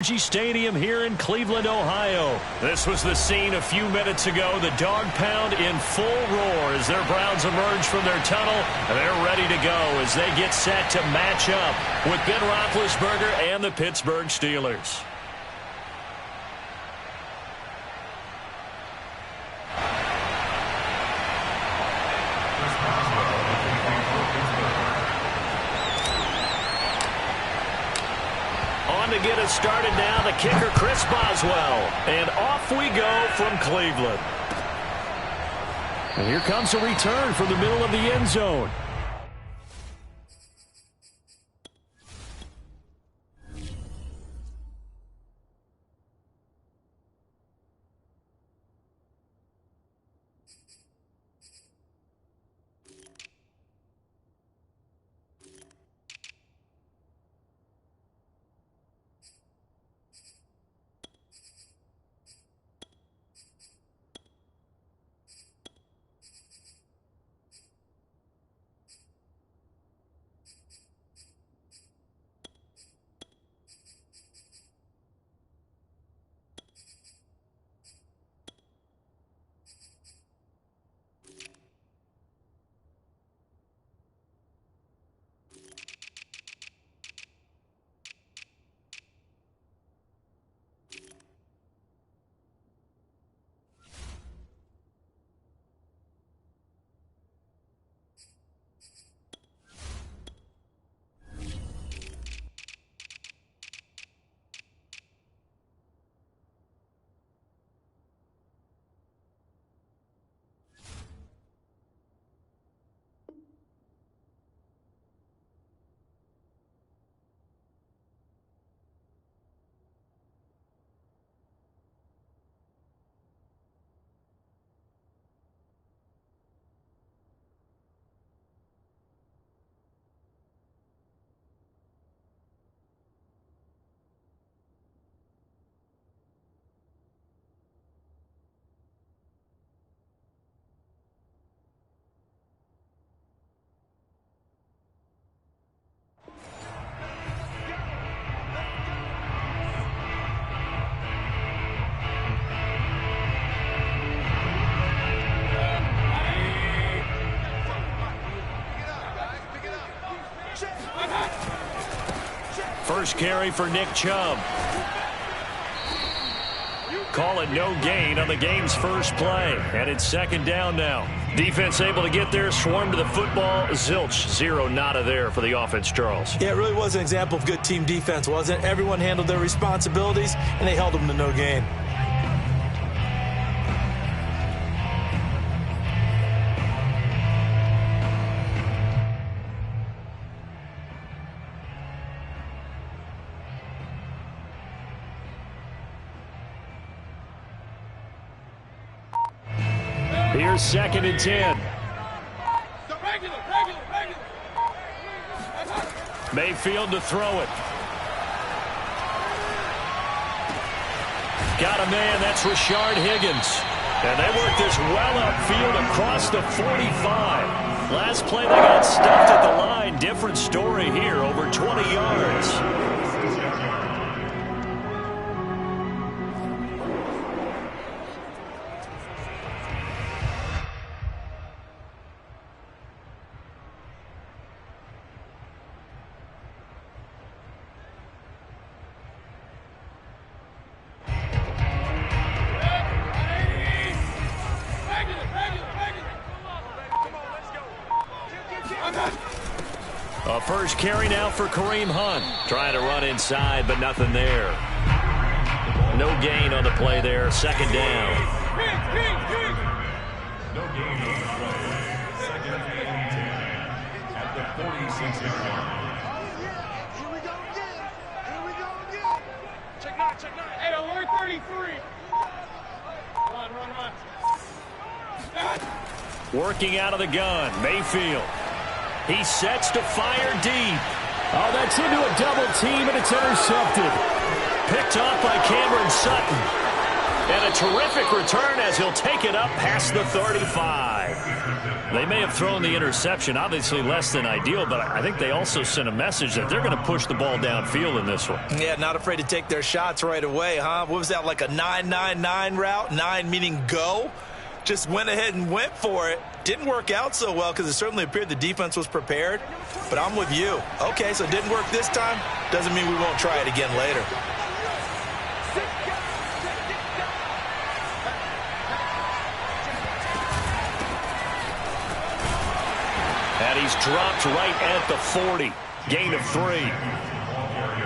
Stadium here in Cleveland, Ohio. This was the scene a few minutes ago. The dog pound in full roar as their Browns emerge from their tunnel. They're ready to go as they get set to match up with Ben Roethlisberger and the Pittsburgh Steelers. To get us started now, the kicker, Chris Boswell. And off we go from Cleveland. And here comes a return from the middle of the end zone. First carry for Nick Chubb. Call it no gain on the game's first play. And it's second down now. Defense able to get there, swarm to the football. Zilch, zero nada there for the offense, Charles. Yeah, it really was an example of good team defense, wasn't it? Everyone handled their responsibilities, and they held them to no gain. Here's second and 10. Mayfield to throw it. Got a man, that's Rashard Higgins. And they work this well upfield across the 45. Last play they got stuffed at the line. Different story here, over 20 yards. A first carry now for Kareem Hunt. Trying to run inside, but nothing there. No gain on the play there. Second down. No gain on the play. Second and 10 at the 46-yard line. Here we go again. Here we go again. Check nine. Hey, alert 33. Run. Working out of the gun. Mayfield. He sets to fire deep. Oh, that's into a double team, and it's intercepted. Picked off by Cameron Sutton. And a terrific return as he'll take it up past the 35. They may have thrown the interception, obviously less than ideal, but I think they also sent a message that they're going to push the ball downfield in this one. Yeah, not afraid to take their shots right away, huh? What was that, like a 9-9-9 route? 9 meaning go? Just went ahead and went for it. Didn't work out so well because it certainly appeared the defense was prepared. But I'm with you. Okay, so it didn't work this time. Doesn't mean we won't try it again later. And he's dropped right at the 40. Gain of 3.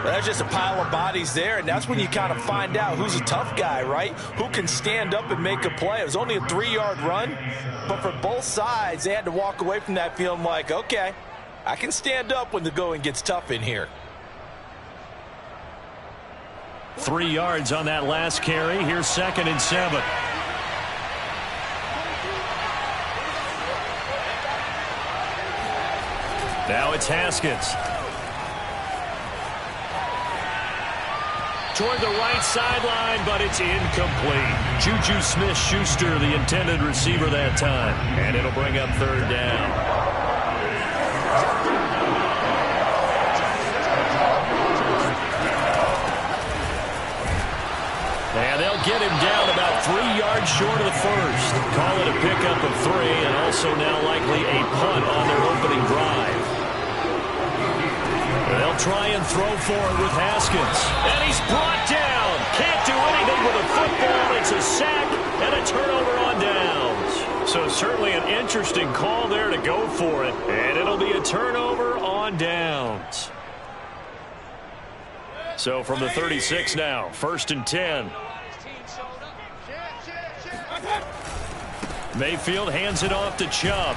That's just a pile of bodies there, and that's when you kind of find out who's a tough guy, right? Who can stand up and make a play. It was only a 3-yard run, but for both sides, they had to walk away from that feeling like, okay, I can stand up when the going gets tough in here. 3 yards on that last carry. Here's 2nd and 7. Now it's Haskins. Toward the right sideline, but it's incomplete. Juju Smith-Schuster, the intended receiver that time. And it'll bring up 3rd down. And they'll get him down about 3 yards short of the first. Call it a pickup of 3, and also now likely a punt on their opening drive. They'll try and throw for it with Haskins. And he's brought down. Can't do anything with a football. It's a sack and a turnover on downs. So certainly an interesting call there to go for it. And it'll be a turnover on downs. So from the 36 now, 1st and 10. Mayfield hands it off to Chubb.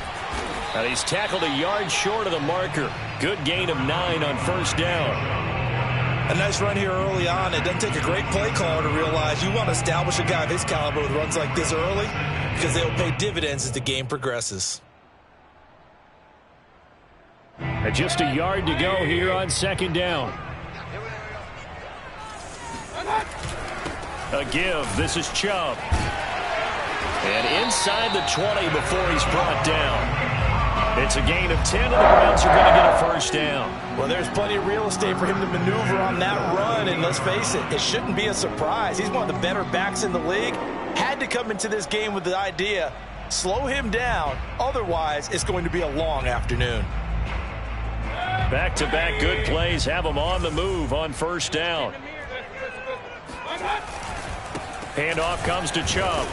And he's tackled a yard short of the marker. Good gain of 9 on 1st down. A nice run here early on. It doesn't take a great play caller to realize you want to establish a guy of his caliber with runs like this early because they'll pay dividends as the game progresses. And just a yard to go here on 2nd down. A give. This is Chubb. And inside the 20 before he's brought down. It's a gain of 10, and the Browns are going to get a 1st down. Well, there's plenty of real estate for him to maneuver on that run, and let's face it, it shouldn't be a surprise. He's one of the better backs in the league. Had to come into this game with the idea, slow him down, otherwise it's going to be a long afternoon. Back-to-back good plays have him on the move on 1st down. Handoff comes to Chubb.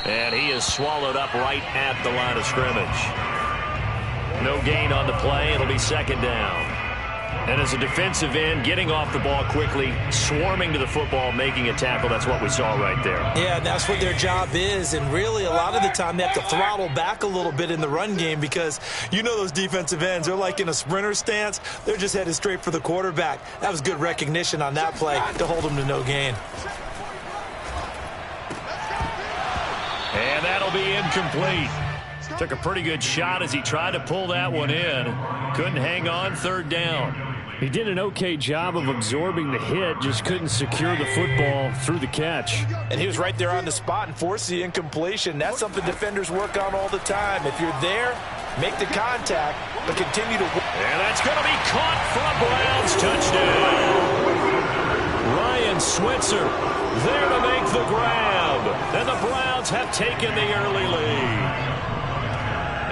And he is swallowed up right at the line of scrimmage. No gain on the play. It'll be 2nd down. And as a defensive end, getting off the ball quickly, swarming to the football, making a tackle, that's what we saw right there. Yeah, that's what their job is. And really, a lot of the time, they have to throttle back a little bit in the run game because you know those defensive ends, they're like in a sprinter stance. They're just headed straight for the quarterback. That was good recognition on that play to hold them to no gain. And that'll be incomplete. Took a pretty good shot as he tried to pull that one in. Couldn't hang on. 3rd down. He did an okay job of absorbing the hit, just couldn't secure the football through the catch. And he was right there on the spot and forced the incompletion. That's something defenders work on all the time. If you're there, make the contact, but continue to work. And that's going to be caught for a Browns touchdown. Ryan Switzer there to make the grab. And the Browns have taken the early lead.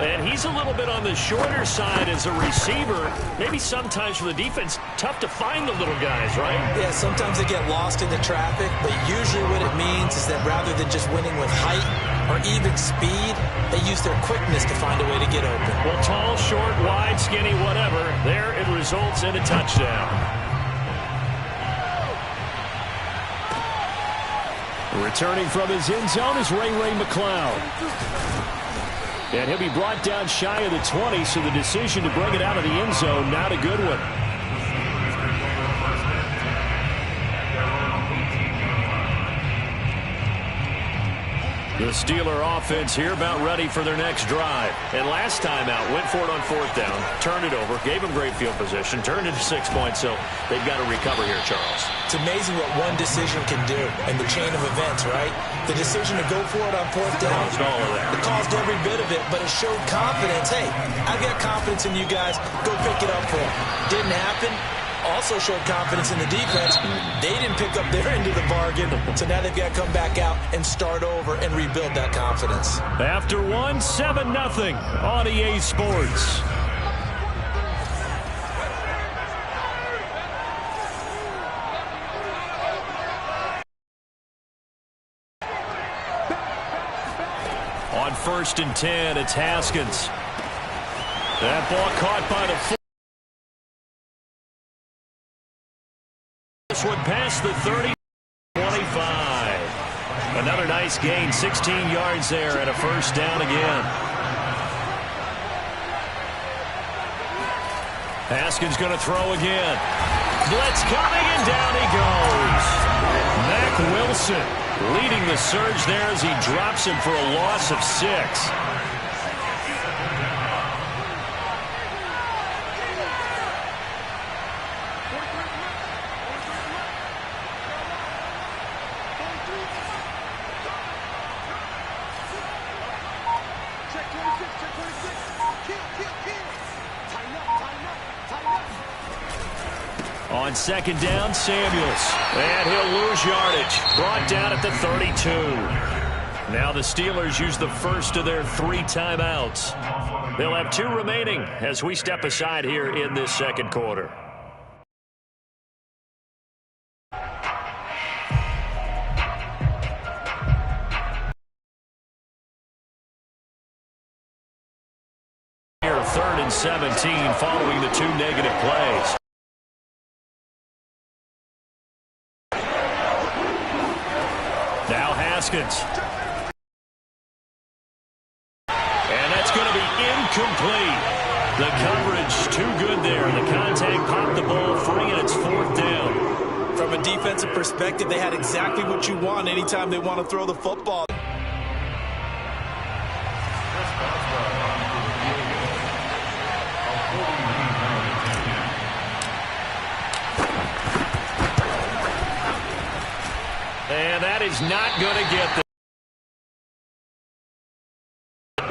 And he's a little bit on the shorter side as a receiver. Maybe sometimes for the defense, tough to find the little guys, right? Yeah, sometimes they get lost in the traffic, but usually what it means is that rather than just winning with height or even speed, they use their quickness to find a way to get open. Well, tall, short, wide, skinny, whatever, there it results in a touchdown. Returning from his end zone is Ray McCloud. And he'll be brought down shy of the 20, so the decision to bring it out of the end zone, not a good one. The Steeler offense here about ready for their next drive. And last time out, went for it on 4th down, turned it over, gave them great field position, turned it to 6 points, so they've got to recover here, Charles. It's amazing what one decision can do in the chain of events, right? The decision to go for it on 4th down, it caused every bit of it, but it showed confidence. Hey, I've got confidence in you guys. Go pick it up for them. Didn't happen. Also showed confidence in the defense. They didn't pick up their end of the bargain, so now they've got to come back out and start over and rebuild that confidence. After one, 7-0 on EA Sports. On 1st and 10, it's Haskins. That ball caught by the foot. This one past the 30, 25. Another nice gain, 16 yards there and a 1st down again. Haskins going to throw again. Blitz coming, and down he goes. Mack Wilson leading the surge there as he drops him for a loss of 6. On 2nd down, Samuels. And he'll lose yardage. Brought down at the 32. Now the Steelers use the first of their 3 timeouts. They'll have 2 remaining as we step aside here in this 2nd quarter. Here, 3rd and 17 following the 2 negative plays. Now Haskins. And that's going to be incomplete. The coverage too good there. The contact popped the ball free, and it's 4th down. From a defensive perspective, they had exactly what you want anytime they want to throw the football. And that is not going to get them.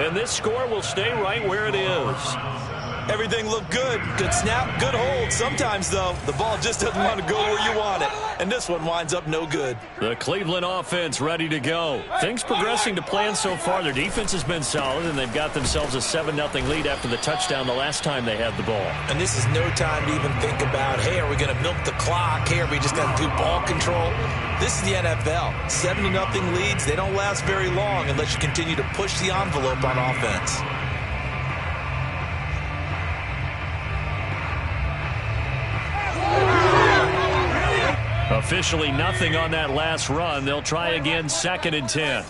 And this score will stay right where it is. Everything looked good. Good snap, good hold. Sometimes, though, the ball just doesn't want to go where you want it. And this one winds up no good. The Cleveland offense ready to go. Things progressing to plan so far. Their defense has been solid, and they've got themselves a 7-0 lead after the touchdown the last time they had the ball. And this is no time to even think about, hey, are we going to milk the clock? Hey, are we just going to do ball control? This is the NFL. 7-0 leads, they don't last very long unless you continue to push the envelope on offense. Officially nothing on that last run. They'll try again, 2nd and 10.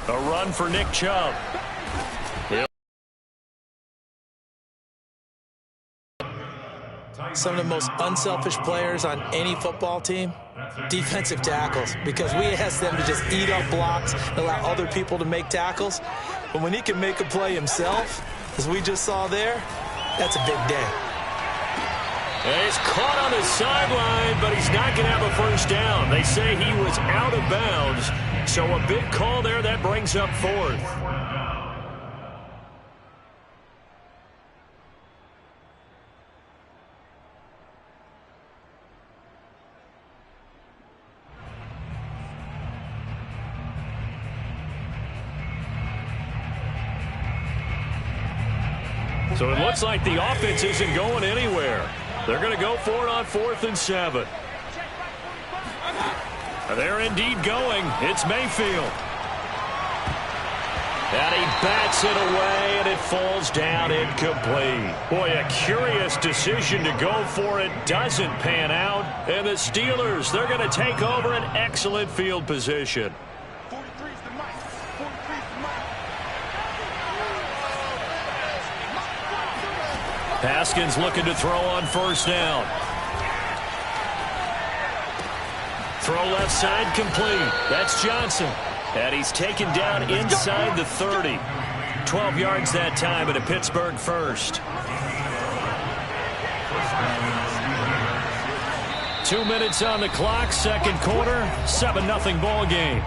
A run for Nick Chubb. Some of the most unselfish players on any football team, defensive tackles, because we ask them to just eat up blocks and allow other people to make tackles. But when he can make a play himself, as we just saw there, that's a big day. And he's caught on the sideline, but he's not going to have a 1st down. They say he was out of bounds, so a big call there that brings up 4th. So it looks like the offense isn't going anywhere. They're going to go for it on 4th and 7. They're indeed going. It's Mayfield. And he bats it away, and it falls down incomplete. Boy, a curious decision to go for it. Doesn't pan out. And the Steelers, they're going to take over an excellent field position. Haskins looking to throw on 1st down. Throw left side complete. That's Johnson. And he's taken down inside the 30. 12 yards that time, and a Pittsburgh first. 2 minutes on the clock, second quarter, 7-0 ball game.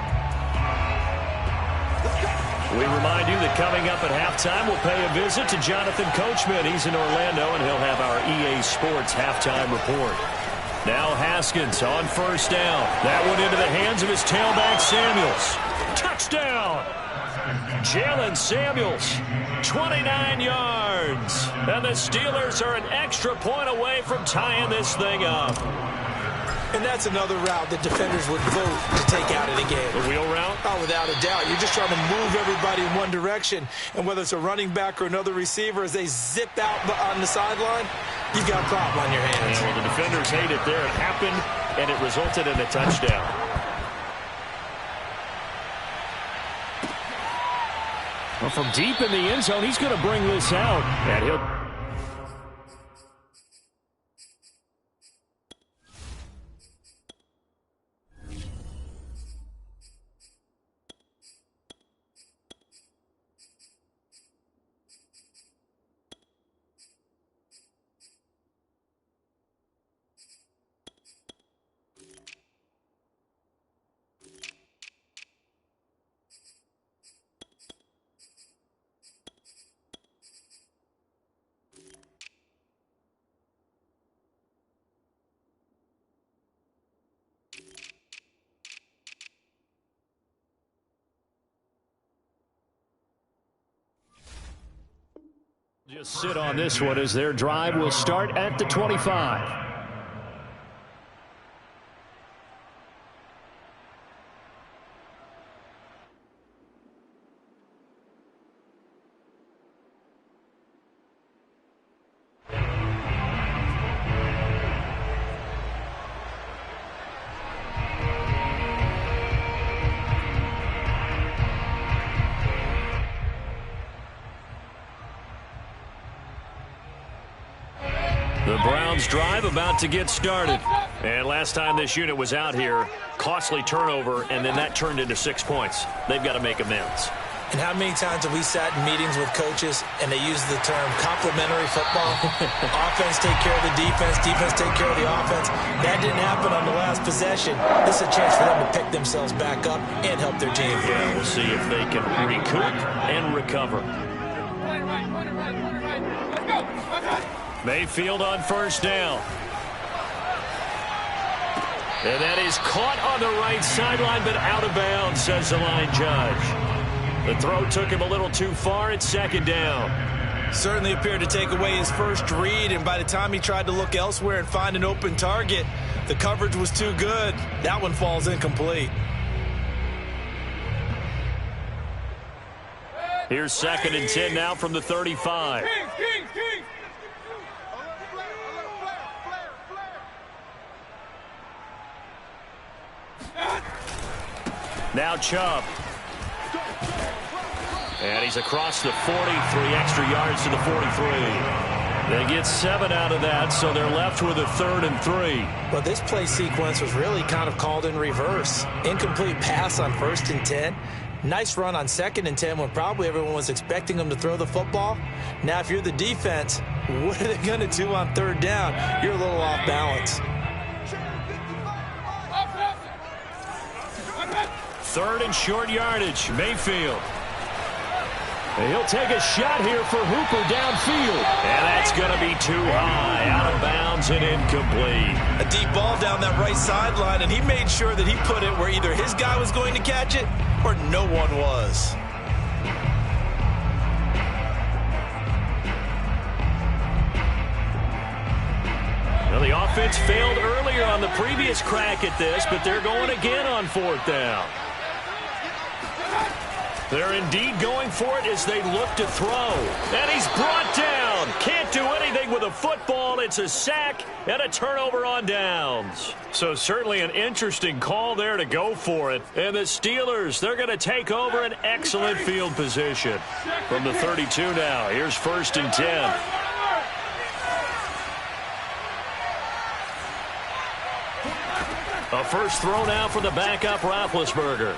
We remind you that coming up at halftime, we'll pay a visit to Jonathan Coachman. He's in Orlando, and he'll have our EA Sports halftime report. Now Haskins on first down. That one into the hands of his tailback, Samuels. Touchdown! Jalen Samuels, 29 yards. And the Steelers are an extra point away from tying this thing up. And that's another route that defenders would vote to take out of the game. The wheel route? Oh, without a doubt. You're just trying to move everybody in one direction. And whether it's a running back or another receiver, as they zip out on the sideline, you've got a problem on your hands. Yeah, well, the defenders hate it there. It happened, and it resulted in a touchdown. Well, from deep in the end zone, he's going to bring this out. And he'll... Just sit on this one as their drive will start at the 25. The Browns drive about to get started. And last time this unit was out here, costly turnover, and then that turned into 6 points. They've got to make amends. And how many times have we sat in meetings with coaches and they use the term complementary football? Offense take care of the defense, defense take care of the offense. That didn't happen on the last possession. This is a chance for them to pick themselves back up and help their team. Yeah, we'll see if they can recoup and recover. Mayfield on first down. And that is caught on the right sideline, but out of bounds, says the line judge. The throw took him a little too far. It's second down. Certainly appeared to take away his first read, and by the time he tried to look elsewhere and find an open target, the coverage was too good. That one falls incomplete. Here's 2nd and 10 now from the 35. Now Chubb. And he's across the 40, 3 extra yards to the 43. They get 7 out of that, so they're left with a 3rd and 3. Well, this play sequence was really kind of called in reverse. Incomplete pass on 1st and 10. Nice run on 2nd and 10 when probably everyone was expecting them to throw the football. Now, if you're the defense, what are they going to do on 3rd down? You're a little off balance. 3rd and short yardage. Mayfield. He'll take a shot here for Hooper downfield. And that's going to be too high. Out of bounds and incomplete. A deep ball down that right sideline, and he made sure that he put it where either his guy was going to catch it or no one was. Well, the offense failed earlier on the previous crack at this, but they're going again on 4th down. They're indeed going for it as they look to throw. And he's brought down. Can't do anything with a football. It's a sack and a turnover on downs. So certainly an interesting call there to go for it. And the Steelers, they're going to take over an excellent field position. From the 32 now, here's 1st and 10. A first throw now for the backup Roethlisberger.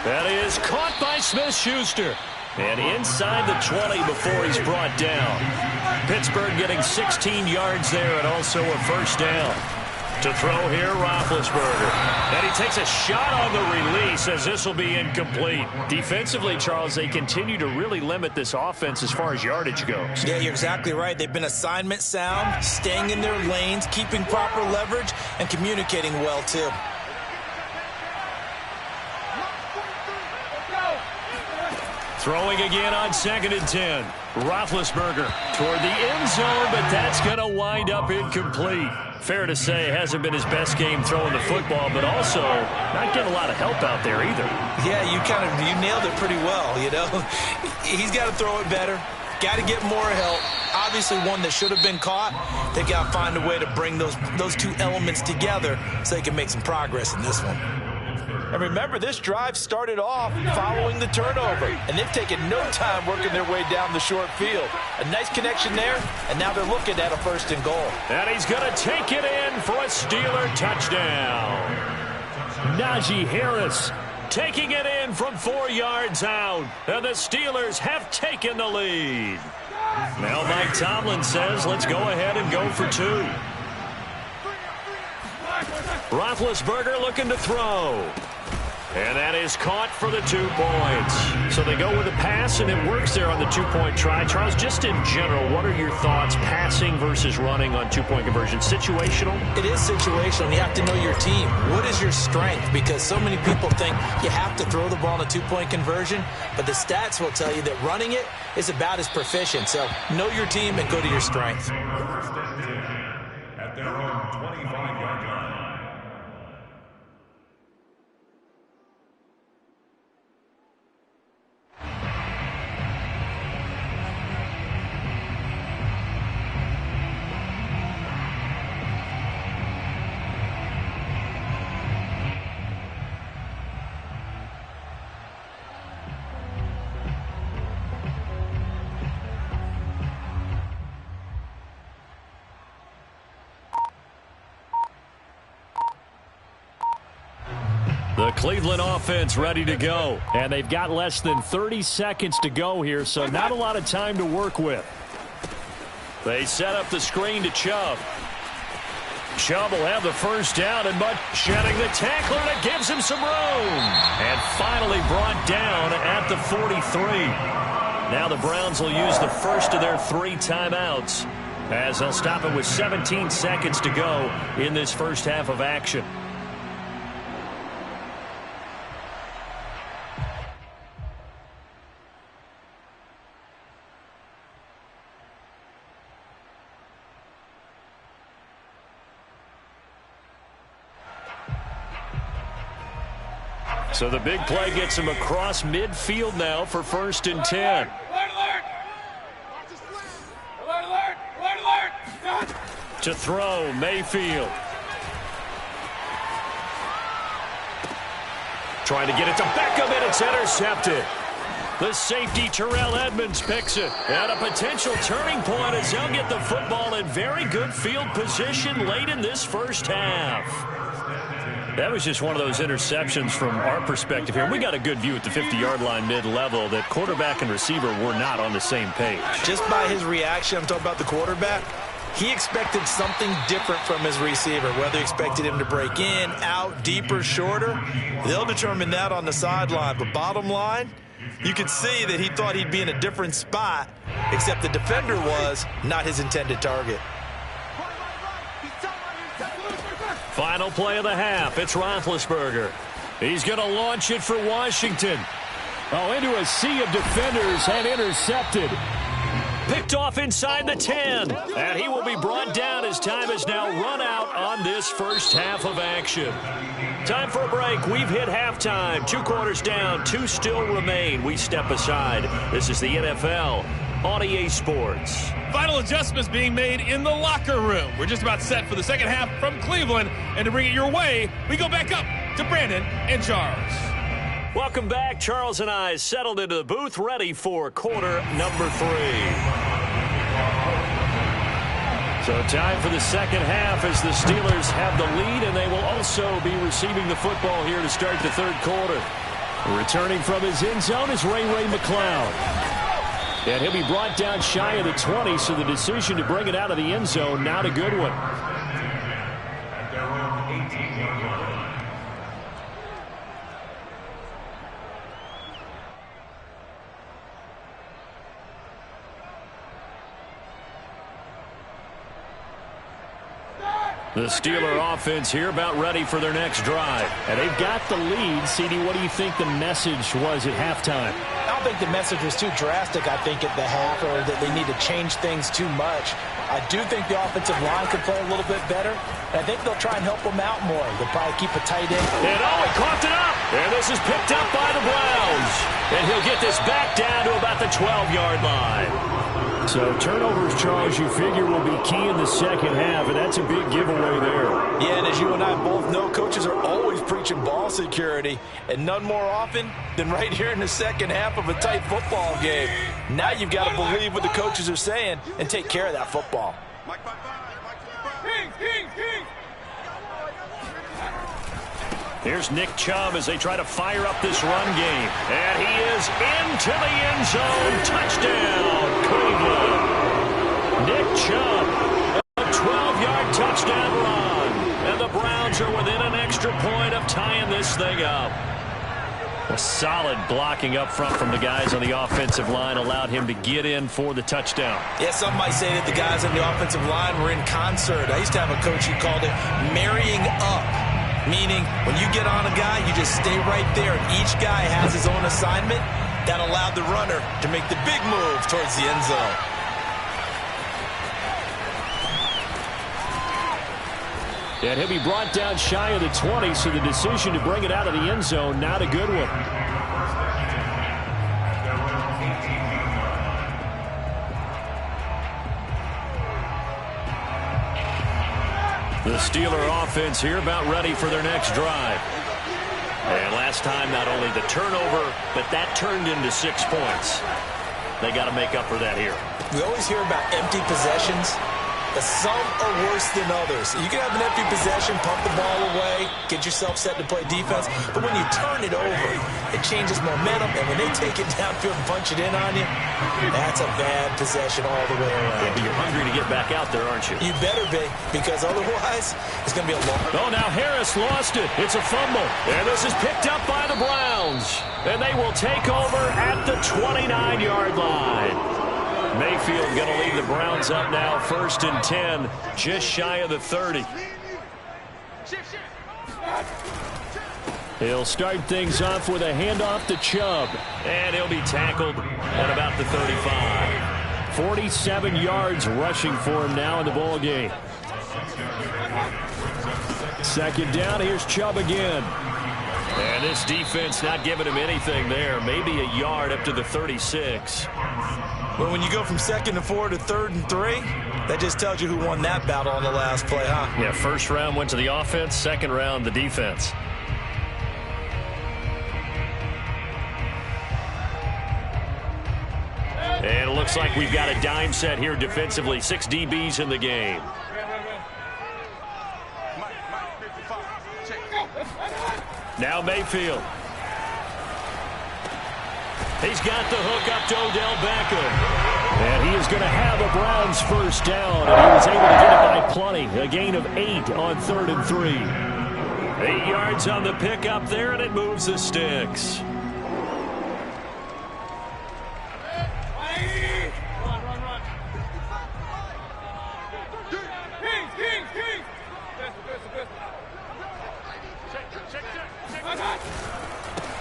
That is caught by Smith-Schuster. And inside the 20 before he's brought down. Pittsburgh getting 16 yards there and also a first down. To throw here, Roethlisberger. And he takes a shot on the release as this will be incomplete. Defensively, Charles, they continue to really limit this offense as far as yardage goes. Yeah, you're exactly right. They've been assignment sound, staying in their lanes, keeping proper leverage, and communicating well, too. Throwing again on 2nd and 10. Roethlisberger toward the end zone, but that's going to wind up incomplete. Fair to say, hasn't been his best game throwing the football, but also not getting a lot of help out there either. Yeah, you nailed it pretty well, you know. He's got to throw it better. Got to get more help. Obviously one that should have been caught. They got to find a way to bring those two elements together so they can make some progress in this one. And remember, this drive started off following the turnover, and they've taken no time working their way down the short field. A nice connection there, and now they're looking at a 1st and goal. And he's going to take it in for a Steeler touchdown. Najee Harris taking it in from 4 yards out, and the Steelers have taken the lead. Now Mike Tomlin says, let's go ahead and go for 2. Roethlisberger looking to throw. And that is caught for the 2 points. So they go with a pass, and it works there on the 2-point try. Charles, just in general, what are your thoughts passing versus running on 2-point conversion? Situational? It is situational. You have to know your team. What is your strength? Because so many people think you have to throw the ball in a 2-point conversion, but the stats will tell you that running it is about as proficient. So know your team and go to your strength. At their own 25-yard line. The Cleveland offense ready to go. And they've got less than 30 seconds to go here, so not a lot of time to work with. They set up the screen to Chubb. Chubb will have the first down, and Mutt shedding the tackler, and it gives him some room. And finally brought down at the 43. Now the Browns will use the first of their 3 timeouts as they'll stop it with 17 seconds to go in this first half of action. So the big play gets him across midfield now for 1st and 10. To throw, Mayfield. Trying to get it to Beckham, and it's intercepted. The safety, Terrell Edmonds, picks it. And a potential turning point as they'll get the football in very good field position late in this first half. That was just one of those interceptions from our perspective here. We got a good view at the 50-yard line mid-level that quarterback and receiver were not on the same page. Just by his reaction, I'm talking about the quarterback, he expected something different from his receiver, whether he expected him to break in, out, deeper, shorter. They'll determine that on the sideline. But bottom line, you could see that he thought he'd be in a different spot, except the defender was not his intended target. Final play of the half. It's Roethlisberger. He's going to launch it for Washington. Oh, into a sea of defenders and intercepted. Picked off inside the 10. And he will be brought down as time has now run out on this first half of action. Time for a break. We've hit halftime. 2 quarters down. 2 still remain. We step aside. This is the NFL on EA Sports. Final adjustments being made in the locker room. We're just about set for the second half from Cleveland. And to bring it your way, we go back up to Brandon and Charles. Welcome back. Charles and I settled into the booth, ready for quarter number 3. So time for the second half as the Steelers have the lead, and they will also be receiving the football here to start the third quarter. Returning from his end zone is Ray McCloud. And he'll be brought down shy of the 20, so the decision to bring it out of the end zone, not a good one. At their own 18-yard line. The Steeler offense here about ready for their next drive. And they've got the lead. CD, what do you think the message was at halftime? I don't think the message was too drastic, I think, at the half, or that they need to change things too much. I do think the offensive line could play a little bit better. And I think they'll try and help them out more. They'll probably keep a tight end. And he coughed it up. And this is picked up by the Browns. And he'll get this back down to about the 12-yard line. So turnovers, Charles, you figure will be key in the second half, and that's a big giveaway there. Yeah, and as you and I both know, coaches are always preaching ball security, and none more often than right here in the second half of a tight football game. Now you've got to believe what the coaches are saying and take care of that football. Here's Nick Chubb as they try to fire up this run game. And he is into the end zone. Touchdown, Cleveland. Nick Chubb, a 12-yard touchdown run. And the Browns are within an extra point of tying this thing up. A solid blocking up front from the guys on the offensive line allowed him to get in for the touchdown. Yeah, some might say that the guys on the offensive line were in concert. I used to have a coach who called it marrying up. Meaning, when you get on a guy, you just stay right there. And each guy has his own assignment. That allowed the runner to make the big move towards the end zone. And he'll be brought down shy of the 20, so the decision to bring it out of the end zone, not a good one. The Steeler offense here about ready for their next drive. And last time, not only the turnover, but that turned into 6 points. They got to make up for that here. We always hear about empty possessions, but some are worse than others. You can have an empty possession, pump the ball away, get yourself set to play defense, but when you turn it over, it changes momentum, and when they take it downfield and punch it in on you, that's a bad possession all the way around. Yeah, but you're hungry to get back out there, aren't you? You better be, because otherwise, it's going to be a long... Oh, now Harris lost it. It's a fumble. And this is picked up by the Browns. And they will take over at the 29-yard line. Mayfield going to lead the Browns up now, 1st and 10, just shy of the 30. He'll start things off with a handoff to Chubb, and he'll be tackled at about the 35. 47 yards rushing for him now in the ball game. Second down, here's Chubb again. And this defense not giving him anything there, maybe a yard up to the 36. Well, when you go from 2nd and 4 to 3rd and 3, that just tells you who won that battle on the last play, huh? Yeah, first round went to the offense, second round the defense. And it looks like we've got a dime set here defensively. 6 DBs in the game. Now Mayfield. He's got the hook up to Odell Beckham. And he is going to have a Browns first down. And he was able to get it by plenty. A gain of 8 on 3rd and 3. 8 yards on the pickup there, and it moves the sticks.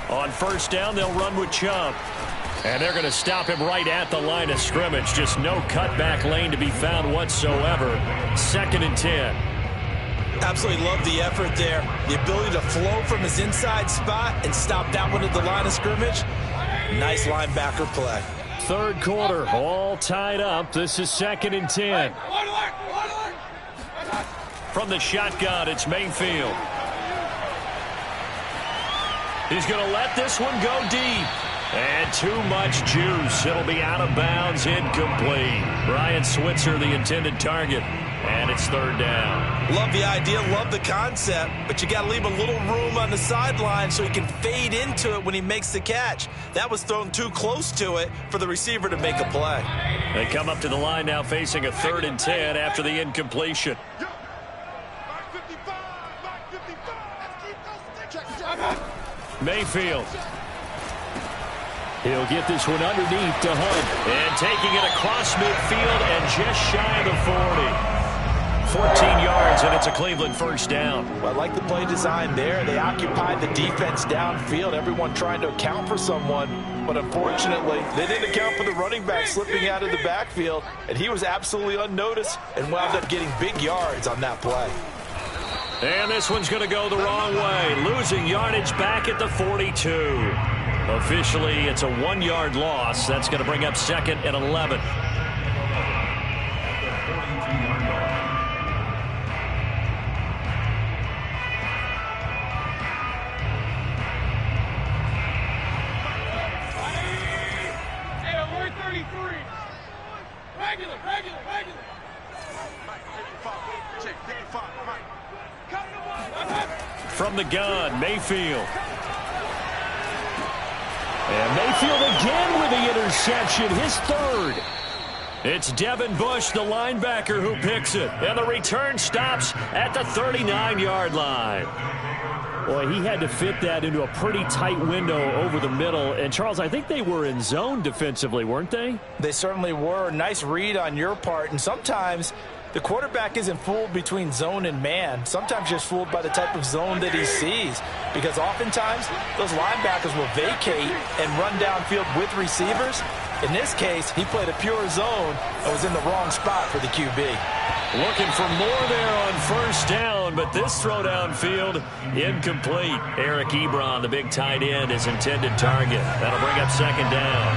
On first down, they'll run with Chubb. And they're going to stop him right at the line of scrimmage. Just no cutback lane to be found whatsoever. 2nd and 10. Absolutely love the effort there. The ability to flow from his inside spot and stop that one at the line of scrimmage. Nice linebacker play. Third quarter, all tied up. This is 2nd and 10. From the shotgun, it's Mayfield. He's going to let this one go deep. And too much juice. It'll be out of bounds, incomplete. Brian Switzer, the intended target And it's third down. Love the idea, love the concept, but you got to leave a little room on the sideline so he can fade into it when he makes the catch. That was thrown too close to it for the receiver to make a play. They come up to the line now facing a 3rd and 10 after the incompletion. Mayfield. He'll get this one underneath to Hunt. And taking it across midfield and just shy of the 40. 14 yards, and it's a Cleveland first down. Well, I like the play design there. They occupied the defense downfield, everyone trying to account for someone. But unfortunately, they didn't account for the running back slipping out of the backfield, and he was absolutely unnoticed and wound up getting big yards on that play. And this one's going to go the wrong way, losing yardage back at the 42. Officially, it's a 1-yard loss. That's going to bring up 2nd and 11. From the gun, Mayfield. And Mayfield again with the interception, his 3rd. It's Devin Bush, the linebacker, who picks it. And the return stops at the 39-yard line. Boy, he had to fit that into a pretty tight window over the middle. And, Charles, I think they were in zone defensively, weren't they? They certainly were. Nice read on your part. And sometimes the quarterback isn't fooled between zone and man. Sometimes just fooled by the type of zone that he sees. Because oftentimes, those linebackers will vacate and run downfield with receivers. In this case, he played a pure zone and was in the wrong spot for the QB. Looking for more there on first down, but this throw downfield, incomplete. Eric Ebron, the big tight end, is intended target. That'll bring up 2nd down.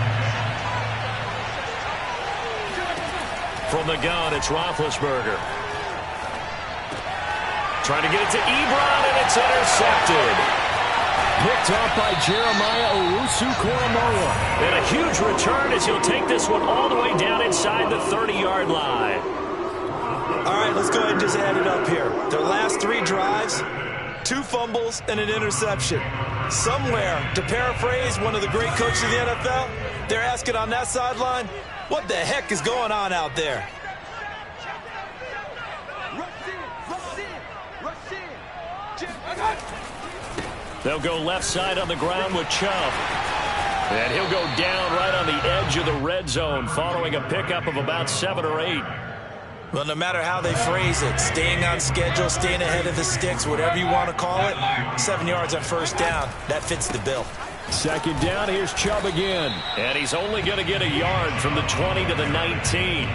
From the gun, it's Roethlisberger. Trying to get it to Ebron, and it's intercepted. Picked off by Jeremiah Owusu-Koramoah. And a huge return as he'll take this one all the way down inside the 30-yard line. All right, let's go ahead and just add it up here. Their last 3 drives, 2 fumbles and an interception. Somewhere, to paraphrase one of the great coaches of the NFL, they're asking on that sideline, what the heck is going on out there? They'll go left side on the ground with Chubb. And he'll go down right on the edge of the red zone following a pickup of about 7 or 8. Well, no matter how they phrase it, staying on schedule, staying ahead of the sticks, whatever you want to call it, 7 yards on first down, that fits the bill. 2nd down, here's Chubb again. And he's only going to get a yard from the 20 to the 19.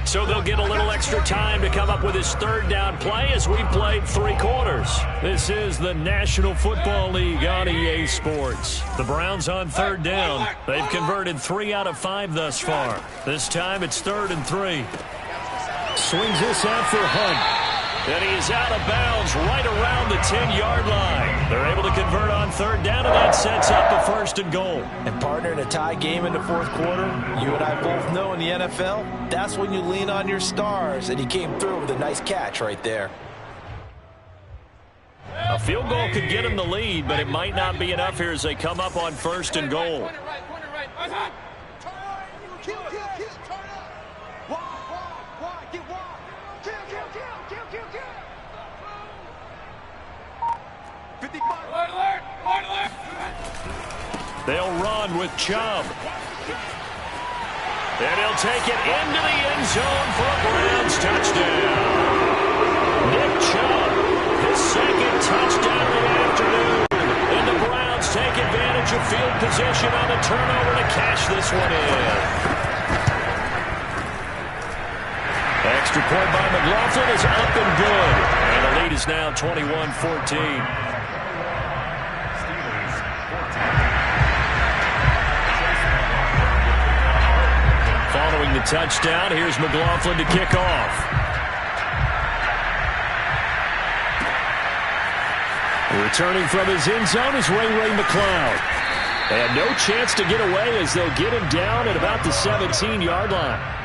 So they'll get a little extra time to come up with his 3rd down play as we've played 3 quarters. This is the National Football League on EA Sports. The Browns on 3rd down. They've converted 3 out of 5 thus far. This time it's 3rd and 3. Swings this out for Hunt. And he is out of bounds right around the 10-yard line. They're able to convert on 3rd down, and that sets up the 1st and goal. And partner, in a tie game in the 4th quarter, you and I both know in the NFL, that's when you lean on your stars, and he came through with a nice catch right there. A field goal could get him the lead, but it might not be enough here as they come up on 1st and goal. They'll run with Chubb. And he'll take it into the end zone for a Browns touchdown. Nick Chubb, his 2nd touchdown of the afternoon. And the Browns take advantage of field position on the turnover to cash this one in. Extra point by McLaughlin is up and good. And the lead is now 21-14. Following the touchdown, here's McLaughlin to kick off. Returning from his end zone is Ray McCloud. And no chance to get away as they'll get him down at about the 17-yard line.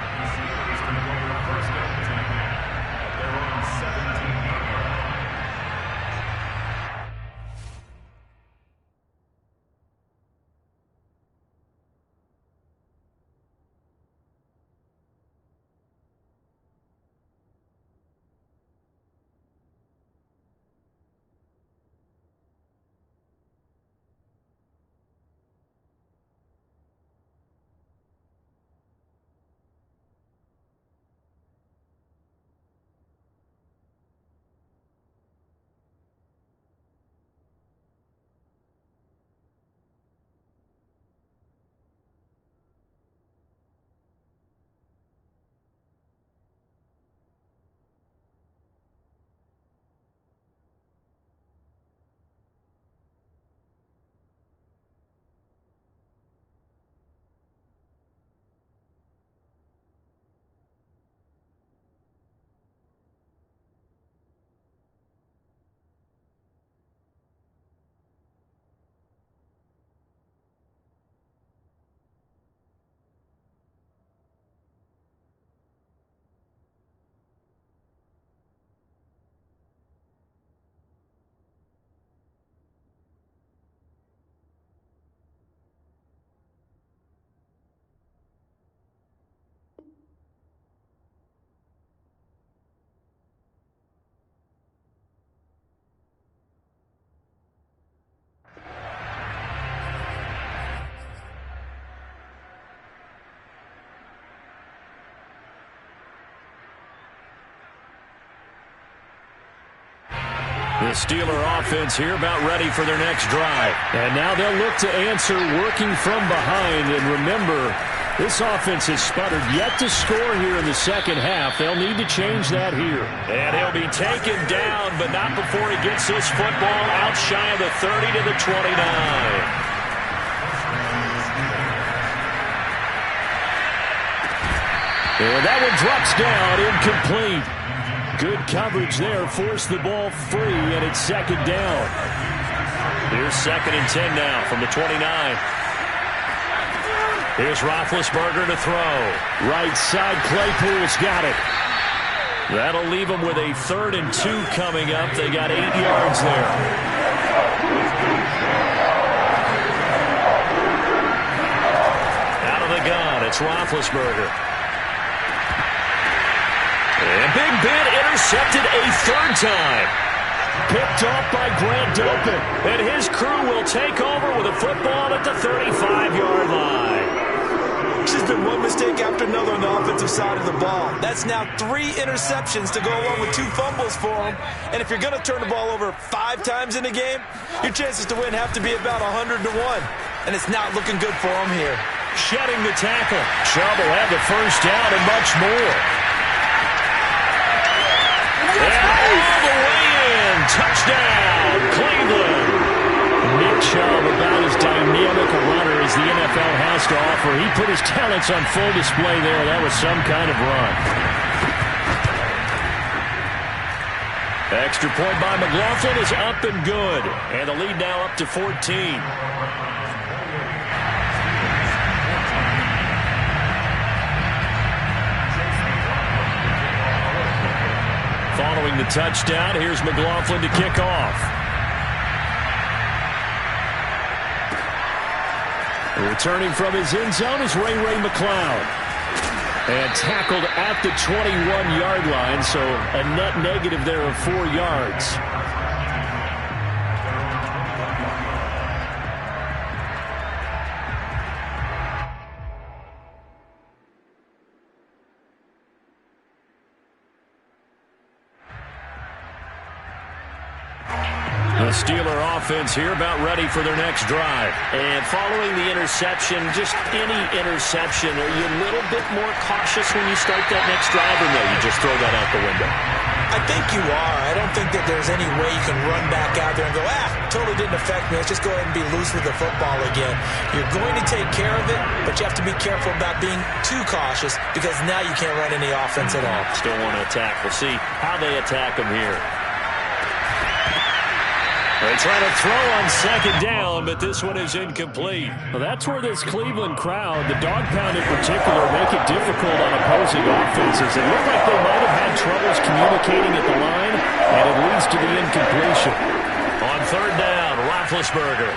The Steeler offense here about ready for their next drive. And now they'll look to answer working from behind. And remember, this offense has sputtered yet to score here in the second half. They'll need to change that here. And he'll be taken down, but not before he gets this football out shy of the 30 to the 29. And that one drops down, incomplete. Good coverage there, forced the ball free, and it's second down. Here's 2nd and 10 now from the 29. Here's Roethlisberger to throw. Right side, Claypool's got it. That'll leave them with a 3rd and 2 coming up. They got 8 yards there. Out of the gun, it's Roethlisberger. And Big Ben intercepted a 3rd time. Picked off by Grant Delpit. And his crew will take over with a football at the 35-yard line. It's just been one mistake after another on the offensive side of the ball. That's now 3 interceptions to go along with 2 fumbles for him. And if you're going to turn the ball over 5 times in a game, your chances to win have to be about 100 to 1. And it's not looking good for him here. Shedding the tackle. Chubb will have the first down and much more. And all the way in. Touchdown, Cleveland. Nick Chubb, about as dynamic a runner as the NFL has to offer. He put his talents on full display there. That was some kind of run. Extra point by McLaughlin is up and good. And the lead now up to 14. Following the touchdown, here's McLaughlin to kick off. Returning from his end zone is Ray McCloud. And tackled at the 21-yard line, so a net negative there of 4 yards. The Steeler offense here about ready for their next drive. And following the interception, just any interception, are you a little bit more cautious when you start that next drive, or no, you just throw that out the window? I think you are. I don't think that there's any way you can run back out there and go, totally didn't affect me. Let's just go ahead and be loose with the football again. You're going to take care of it, but you have to be careful about being too cautious because now you can't run any offense at all. Still want to attack. We'll see how they attack them here. They try to throw on second down, but this one is incomplete. Well, that's where this Cleveland crowd, the dog pound in particular, make it difficult on opposing offenses. It looked like they might have had troubles communicating at the line, and it leads to the incompletion. On third down, Roethlisberger.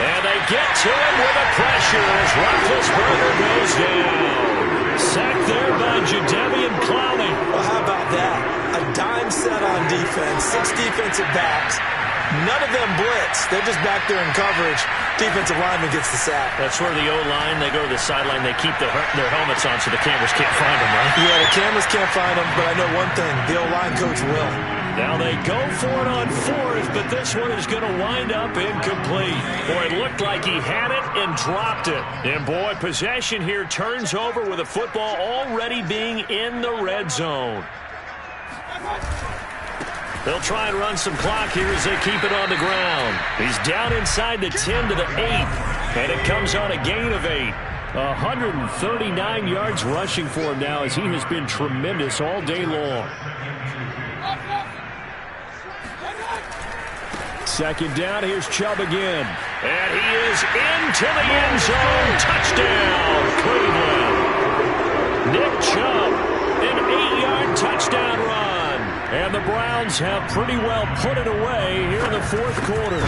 And they get to him with a pressure as Roethlisberger goes down. Sacked there by Jadeveon Clowney. Well, how about that? A dime set on defense, 6 defensive backs. None of them blitz. They're just back there in coverage. Defensive lineman gets the sack. That's where the O-line, they go to the sideline, they keep their helmets on so the cameras can't find them, right? Yeah, the cameras can't find them, but I know one thing. The O-line coach will. Now they go for it on fourth, but this one is going to wind up incomplete. Boy, it looked like he had it and dropped it. And boy, possession here turns over with the football already being in the red zone. They'll try and run some clock here as they keep it on the ground. He's down inside the 10 to the 8, and it comes on a gain of 8. 139 yards rushing for him now as he has been tremendous all day long. Second down, here's Chubb again. And he is into the end zone. Touchdown, Cleveland. Nick Chubb, an 8-yard touchdown run. And the Browns have pretty well put it away here in the fourth quarter.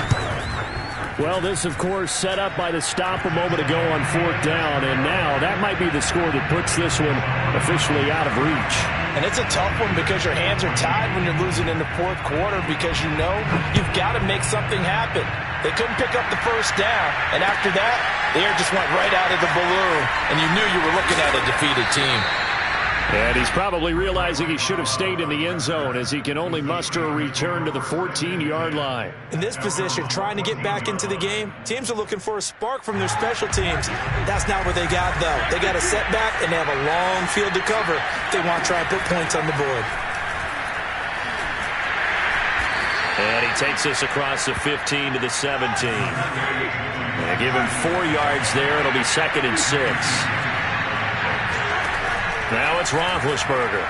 Well, this, of course, set up by the stop a moment ago on fourth down, and now that might be the score that puts this one officially out of reach. And it's a tough one because your hands are tied when you're losing in the fourth quarter because you know you've got to make something happen. They couldn't pick up the first down, and after that, the air just went right out of the balloon, and you knew you were looking at a defeated team. And he's probably realizing he should have stayed in the end zone as he can only muster a return to the 14-yard line. In this position, trying to get back into the game, teams are looking for a spark from their special teams. That's not what they got, though. They got a setback, and they have a long field to cover if they want to try and put points on the board. And he takes this across the 15 to the 17. They give him 4 yards there. It'll be 2nd and 6. Now it's Roethlisberger.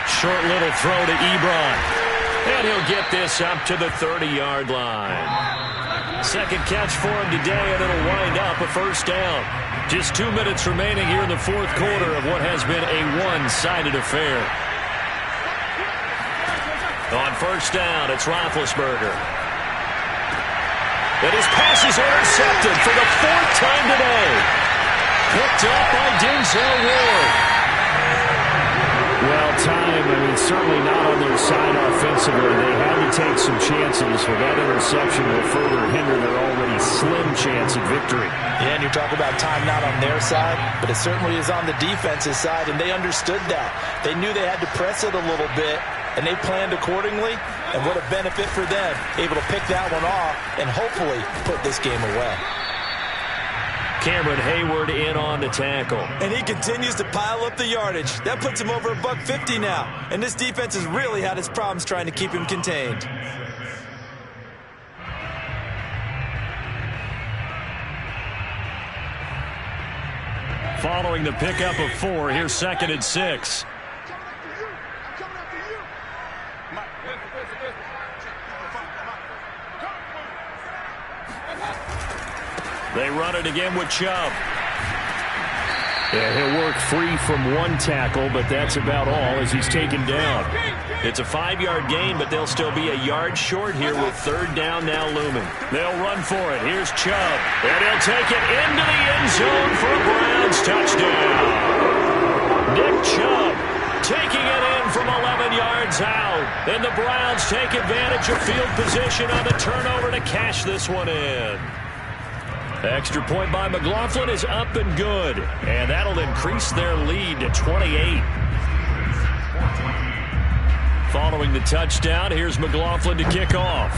Short little throw to Ebron. And he'll get this up to the 30-yard line. Second catch for him today, and it'll wind up a first down. Just 2 minutes remaining here in the fourth quarter of what has been a one-sided affair. On first down, it's Roethlisberger. And his pass is intercepted for the 4th time today. Picked up by Denzel Ward. Well, time, certainly not on their side offensively. They had to take some chances, for that interception will further hinder their already slim chance at victory. Yeah, and you're talking about time not on their side, but it certainly is on the defense's side, and they understood that. They knew they had to press it a little bit, and they planned accordingly, and what a benefit for them, able to pick that one off and hopefully put this game away. Cameron Hayward in on the tackle. And he continues to pile up the yardage. That puts him over $150 now. And this defense has really had its problems trying to keep him contained. Following the pickup of 4, here's 2nd and 6. They run it again with Chubb. Yeah, he'll work free from one tackle, but that's about all as he's taken down. It's a 5-yard gain, but they'll still be a yard short here with 3rd down now looming. They'll run for it. Here's Chubb. And he'll take it into the end zone for a Browns touchdown. Nick Chubb taking it in from 11 yards out. And the Browns take advantage of field position on the turnover to cash this one in. Extra point by McLaughlin is up and good. And that'll increase their lead to 28. Following the touchdown, here's McLaughlin to kick off.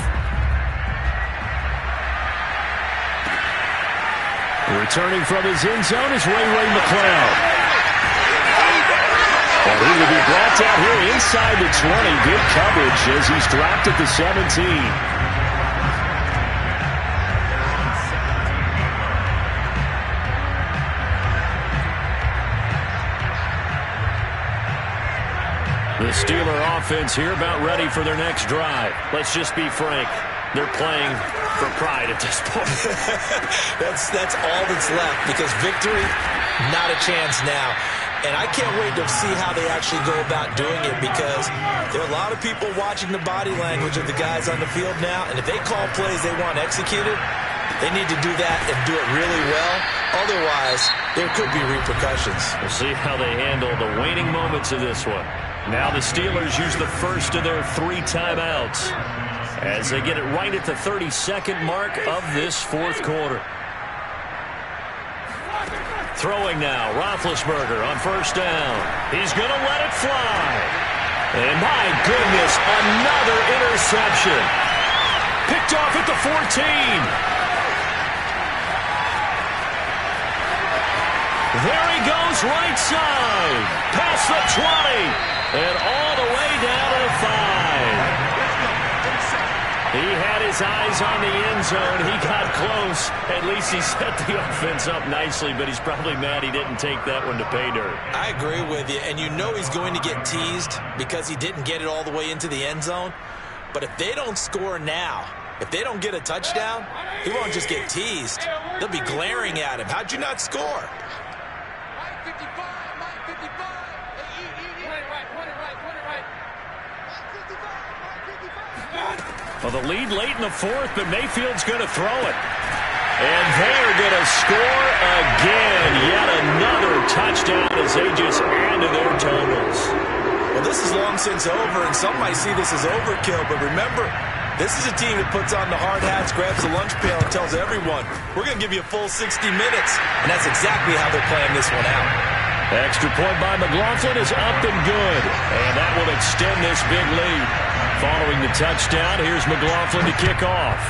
Returning from his end zone is Ray McCloud. And he will be brought down here inside the 20. Good coverage as he's dropped at the 17. The Steeler offense here about ready for their next drive. Let's just be frank. They're playing for pride at this point. That's all that's left, because victory, not a chance now. And I can't wait to see how they actually go about doing it, because there are a lot of people watching the body language of the guys on the field now, and if they call plays they want executed, they need to do that and do it really well. Otherwise, there could be repercussions. We'll see how they handle the waning moments of this one. Now the Steelers use the first of their 3 timeouts as they get it right at the 32nd mark of this fourth quarter. Throwing now, Roethlisberger on first down. He's going to let it fly. And my goodness, another interception. Picked off at the 14. There he goes, right side. Past the 20. And all the way down to the 5. He had his eyes on the end zone. He got close. At least he set the offense up nicely, but he's probably mad he didn't take that one to pay dirt. I agree with you, and you know he's going to get teased because he didn't get it all the way into the end zone. But if they don't score now, if they don't get a touchdown, he won't just get teased. They'll be glaring at him. How'd you not score? Well, the lead late in the fourth, but Mayfield's going to throw it. And they're going to score again. Yet another touchdown as they just add to their totals. Well, this is long since over, and some might see this as overkill. But remember, this is a team that puts on the hard hats, grabs the lunch pail, and tells everyone, we're going to give you a full 60 minutes. And that's exactly how they're playing this one out. Extra point by McLaughlin is up and good. And that will extend this big lead. Following the touchdown, here's McLaughlin to kick off.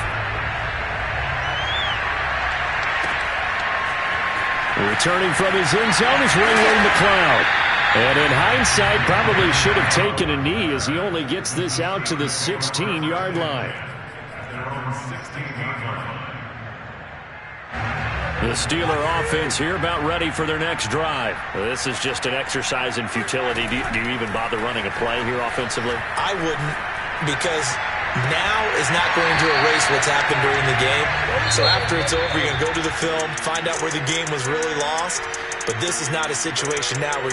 Returning from his end zone is Ray McLeod. And in hindsight, probably should have taken a knee as he only gets this out to the 16-yard line. The Steeler offense here about ready for their next drive. This is just an exercise in futility. Do you even bother running a play here offensively? I wouldn't, because now is not going to erase what's happened during the game. So after it's over, you're going to go to the film, find out where the game was really lost. But this is not a situation now where you're going